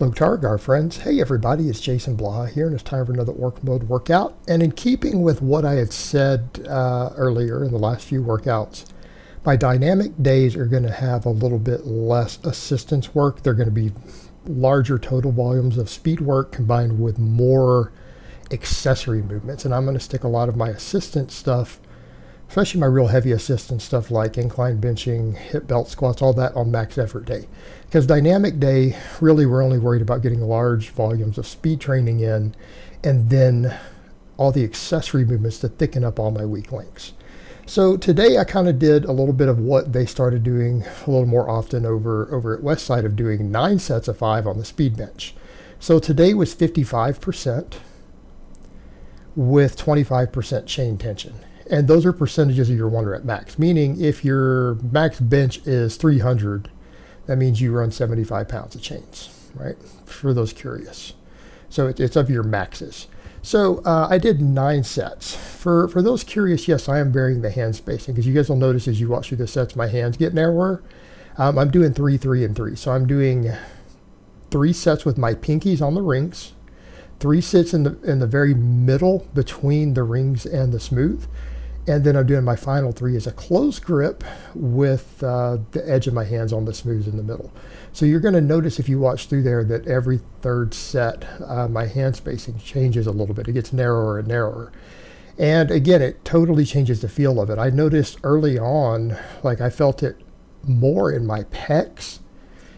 Low Targar friends, hey everybody, it's Jason Blah here, and it's time for another work mode workout. And in keeping with what I had said earlier in the last few workouts, my dynamic days are going to have a little bit less assistance work. They're going to be larger total volumes of speed work combined with more accessory movements. And I'm going to stick a lot of my assistance stuff, especially my real heavy assistance stuff like incline benching, hip belt squats, all that on max effort day. Because dynamic day, really we're only worried about getting large volumes of speed training in, and then all the accessory movements to thicken up all my weak links. So today I kind of did a little bit of what they started doing a little more often over at Westside, of doing 9 sets of 5 on the speed bench. So today was 55% with 25% chain tension. And those are percentages of your 1 rep max, meaning if your max bench is 300, that means you run 75 pounds of chains, right? For those curious. So it's of your maxes. So I did 9 sets. For those curious, yes, I am varying the hand spacing, because you guys will notice as you watch through the sets, my hands get narrower. I'm doing 3, 3, and 3. So I'm doing 3 sets with my pinkies on the rings, 3 sets in the very middle between the rings and the smooth. And then I'm doing my final 3 as a close grip with the edge of my hands on the smooths in the middle. So you're going to notice if you watch through there that every third set, my hand spacing changes a little bit. It gets narrower and narrower. And again, it totally changes the feel of it. I noticed early on, like I felt it more in my pecs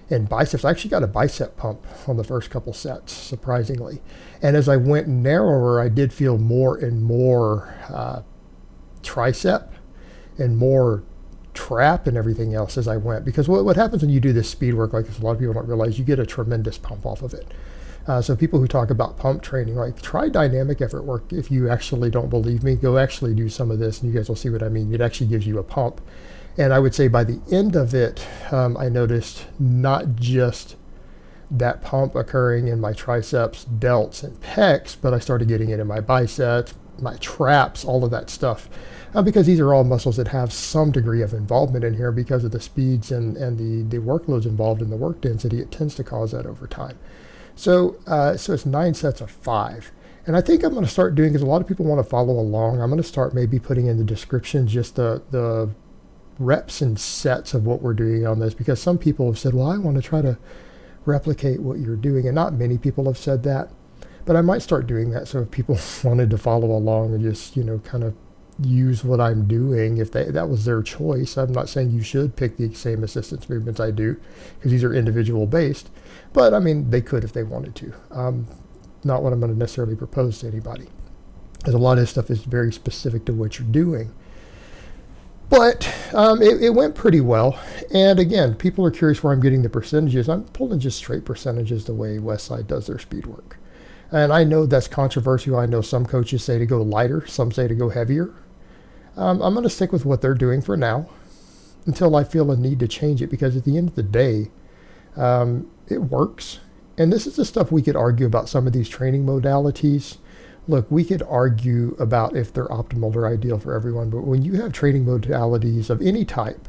and biceps. I actually got a bicep pump on the first couple sets, surprisingly. And as I went narrower, I did feel more and more tricep and more trap and everything else as I went, because what happens when you do this speed work like this, a lot of people don't realize, you get a tremendous pump off of it. So people who talk about pump training, like, try dynamic effort work. If you actually don't believe me, go actually do some of this and you guys will see what I mean. It actually gives you a pump. And I would say by the end of it, I noticed not just that pump occurring in my triceps, delts, and pecs, but I started getting it in my biceps, my traps, all of that stuff, because these are all muscles that have some degree of involvement in here because of the speeds and the workloads involved in the work density. It tends to cause that over time. So it's 9 sets of 5. And I think I'm going to start doing, because a lot of people want to follow along, I'm going to start maybe putting in the description just the reps and sets of what we're doing on this, because some people have said, well, I want to try to replicate what you're doing. And not many people have said that. But I might start doing that, so if people wanted to follow along and just, kind of use what I'm doing, if that was their choice. I'm not saying you should pick the same assistance movements I do, because these are individual based. But, I mean, they could if they wanted to. Not what I'm going to necessarily propose to anybody, because a lot of this stuff is very specific to what you're doing. But it went pretty well. And again, people are curious where I'm getting the percentages. I'm pulling just straight percentages the way Westside does their speed work. And I know that's controversial. I know some coaches say to go lighter, some say to go heavier. I'm going to stick with what they're doing for now until I feel a need to change it, because at the end of the day, it works. And this is the stuff we could argue about, some of these training modalities. Look, we could argue about if they're optimal or ideal for everyone, but when you have training modalities of any type,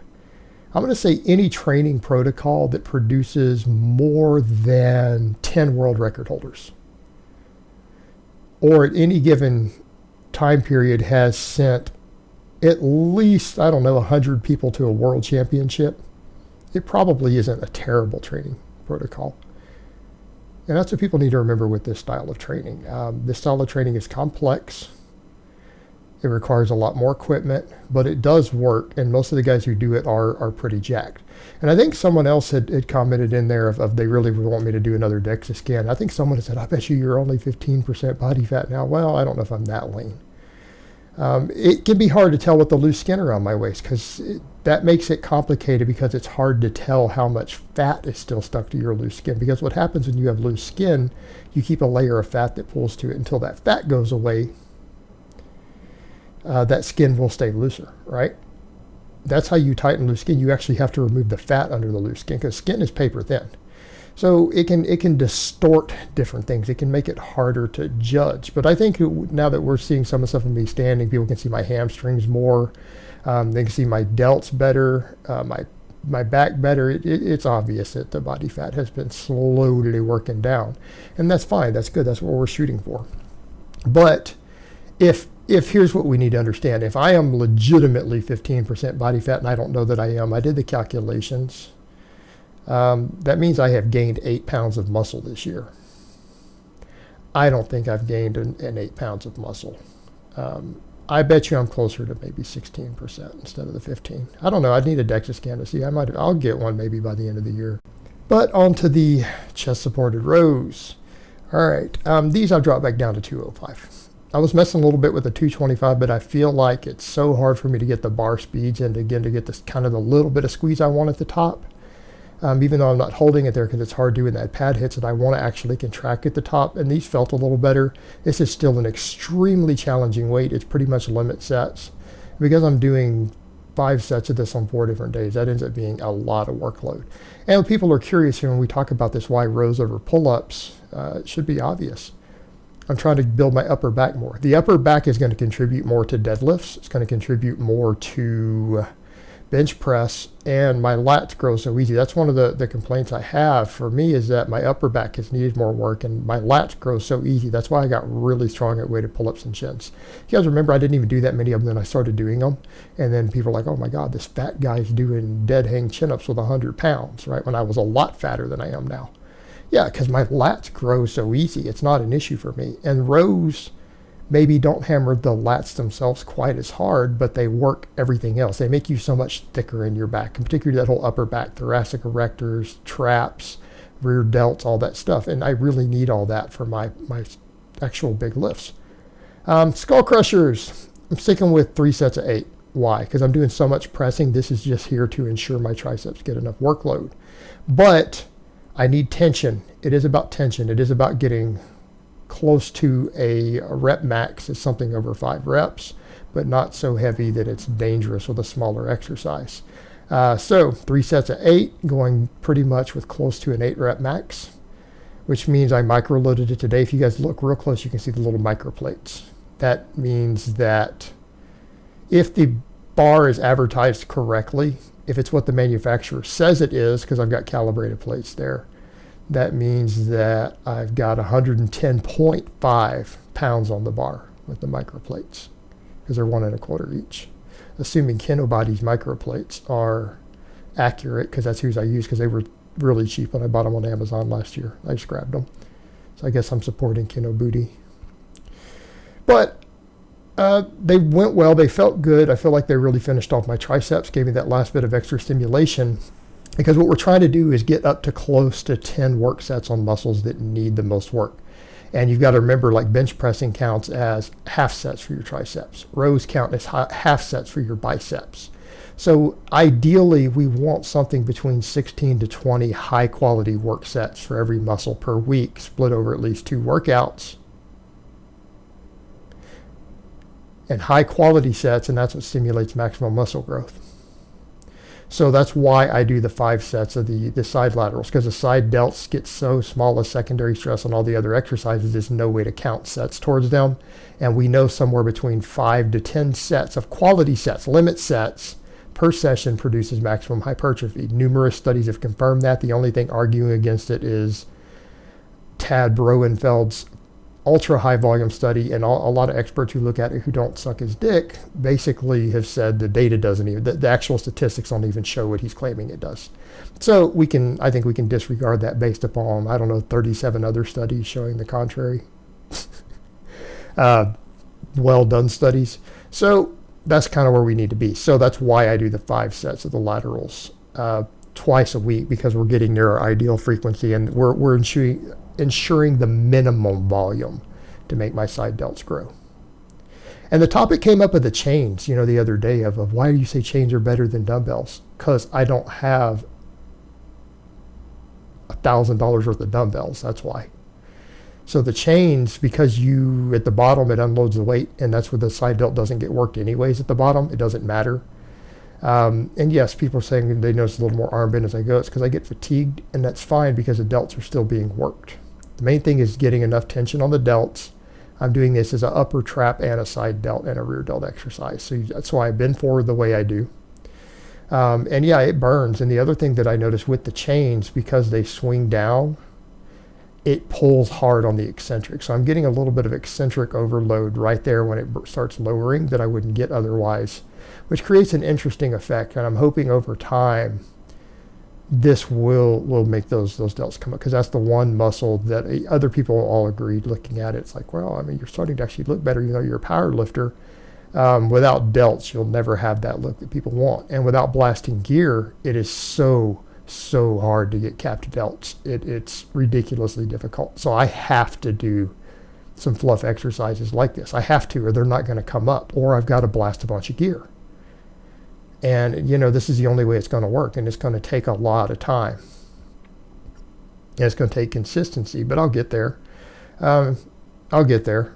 I'm going to say any training protocol that produces more than 10 world record holders, or at any given time period has sent at least, 100 people to a world championship, it probably isn't a terrible training protocol. And that's what people need to remember with this style of training. This style of training is complex. It requires a lot more equipment, but it does work, and most of the guys who do it are pretty jacked. And I think someone else had commented in there of they really would want me to do another DEXA scan. I think someone had said, I bet you're only 15% body fat now. Well, I don't know if I'm that lean. It can be hard to tell with the loose skin around my waist, because that makes it complicated, because it's hard to tell how much fat is still stuck to your loose skin. Because what happens when you have loose skin, you keep a layer of fat that pulls to it until that fat goes away. That skin will stay looser, right? That's how you tighten loose skin. You actually have to remove the fat under the loose skin, because skin is paper thin. So it can distort different things. It can make it harder to judge. But I think now that we're seeing some of the stuff of me standing, people can see my hamstrings more. They can see my delts better, my my back better, it's obvious that the body fat has been slowly working down. And that's fine. That's good. That's what we're shooting for. But if here's what we need to understand. If I am legitimately 15% body fat, and I don't know that I am, I did the calculations. That means I have gained 8 pounds of muscle this year. I don't think I've gained an 8 pounds of muscle. I bet you I'm closer to maybe 16% instead of the 15. I don't know. I'd need a DEXA scan to see. I'll get one maybe by the end of the year. But on to the chest supported rows. All right. These I've dropped back down to 205. I was messing a little bit with the 225, but I feel like it's so hard for me to get the bar speeds and again to get this kind of the little bit of squeeze I want at the top. Even though I'm not holding it there because it's hard doing that pad hits, and I want to actually contract at the top, and these felt a little better. This is still an extremely challenging weight. It's pretty much limit sets. Because I'm doing 5 sets of this on 4 different days, that ends up being a lot of workload. And when people are curious here when we talk about this, why rows over pull-ups, it should be obvious. I'm trying to build my upper back more. The upper back is going to contribute more to deadlifts. It's going to contribute more to bench press, and my lats grow so easy. That's one of the complaints I have for me, is that my upper back has needed more work and my lats grow so easy. That's why I got really strong at weighted pull-ups and chins. You guys remember I didn't even do that many of them, then I started doing them, and then people are like, oh my god, this fat guy's doing dead hang chin-ups with 100 pounds, right, when I was a lot fatter than I am now. Yeah, because my lats grow so easy. It's not an issue for me. And rows maybe don't hammer the lats themselves quite as hard, but they work everything else. They make you so much thicker in your back, and particularly that whole upper back, thoracic erectors, traps, rear delts, all that stuff. And I really need all that for my actual big lifts. Skullcrushers, I'm sticking with 3 sets of 8. Why? Because I'm doing so much pressing. This is just here to ensure my triceps get enough workload. But I need tension. It is about tension. It is about getting close to a rep max. Is something over 5 reps, but not so heavy that it's dangerous with a smaller exercise. So 3 sets of 8, going pretty much with close to an 8 rep max, which means I micro loaded it today. If you guys look real close, you can see the little micro plates. That means that if the bar is advertised correctly, if it's what the manufacturer says it is, because I've got calibrated plates there, that means that I've got 110.5 pounds on the bar with the micro plates, because they're 1 1/4 each. Assuming Kinobody's micro plates are accurate, because that's whose I use, because they were really cheap when I bought them on Amazon last year. I just grabbed them. So I guess I'm supporting Kinobooty. But they went well. They felt good. I feel like they really finished off my triceps, gave me that last bit of extra stimulation. Because what we're trying to do is get up to close to 10 work sets on muscles that need the most work. And you've got to remember, like bench pressing counts as half sets for your triceps. Rows count as half sets for your biceps. So ideally, we want something between 16 to 20 high quality work sets for every muscle per week, split over at least 2 workouts. And high quality sets, and that's what stimulates maximum muscle growth. So that's why I do the 5 sets of the side laterals, because the side delts get so small as secondary stress on all the other exercises, there's no way to count sets towards them. And we know somewhere between 5 to 10 sets of quality sets, limit sets, per session produces maximum hypertrophy. Numerous studies have confirmed that. The only thing arguing against it is Tad Broenfeld's ultra high volume study, and a lot of experts who look at it who don't suck his dick basically have said the data doesn't even, the actual statistics don't even show what he's claiming it does. So I think we can disregard that based upon, 37 other studies showing the contrary. Well done studies. So that's kind of where we need to be. So that's why I do the 5 sets of the laterals twice a week, because we're getting near our ideal frequency, and we're ensuring the minimum volume to make my side delts grow. And the topic came up with the chains, the other day of why do you say chains are better than dumbbells? Because I don't have $1,000 worth of dumbbells. That's why. So the chains, because at the bottom it unloads the weight, and that's where the side delt doesn't get worked anyways at the bottom. It doesn't matter. And yes, people are saying they notice a little more arm bend as I go. It's because I get fatigued, and that's fine because the delts are still being worked. The main thing is getting enough tension on the delts. I'm doing this as an upper trap and a side delt and a rear delt exercise. So that's why I bend forward the way I do. And yeah, it burns. And the other thing that I noticed with the chains, because they swing down, it pulls hard on the eccentric. So I'm getting a little bit of eccentric overload right there when it starts lowering that I wouldn't get otherwise, which creates an interesting effect. And I'm hoping over time this will make those delts come up, because that's the one muscle that other people all agreed looking at it. It's like, well, I mean, you're starting to actually look better, even though you're a power lifter. Without delts, you'll never have that look that people want. And without blasting gear, it is so hard to get capped delts. It's ridiculously difficult. So I have to do some fluff exercises like this. I have to, or they're not going to come up, or I've got to blast a bunch of gear. And, you know, this is the only way it's going to work, and it's going to take a lot of time. And it's going to take consistency, but I'll get there. I'll get there.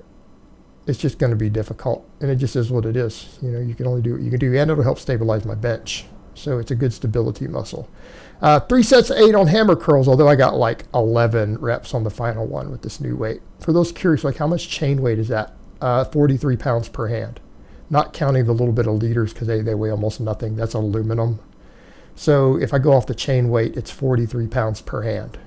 It's just going to be difficult, and it just is what it is. You know, you can only do what you can do, and it'll help stabilize my bench. So it's a good stability muscle. 3 sets of 8 on hammer curls, although I got like 11 reps on the final one with this new weight. For those curious, like how much chain weight is that? 43 pounds per hand. Not counting the little bit of liters, because they weigh almost nothing. That's aluminum. So if I go off the chain weight, it's 43 pounds per hand.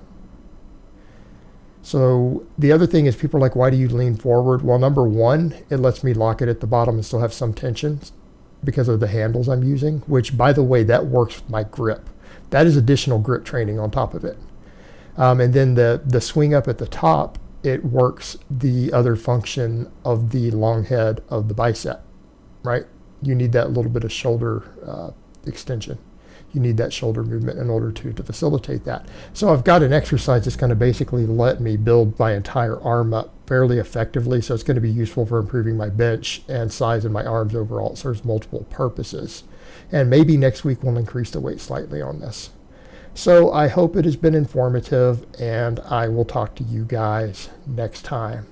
So the other thing is, people are like, why do you lean forward? Well, number one, it lets me lock it at the bottom and still have some tension because of the handles I'm using, which, by the way, that works with my grip. That is additional grip training on top of it. And then the swing up at the top, it works the other function of the long head of the bicep. Right? You need that little bit of shoulder extension. You need that shoulder movement in order to facilitate that. So I've got an exercise that's going to basically let me build my entire arm up fairly effectively. So it's going to be useful for improving my bench and size in my arms overall. It serves multiple purposes. And maybe next week we'll increase the weight slightly on this. So I hope it has been informative, and I will talk to you guys next time.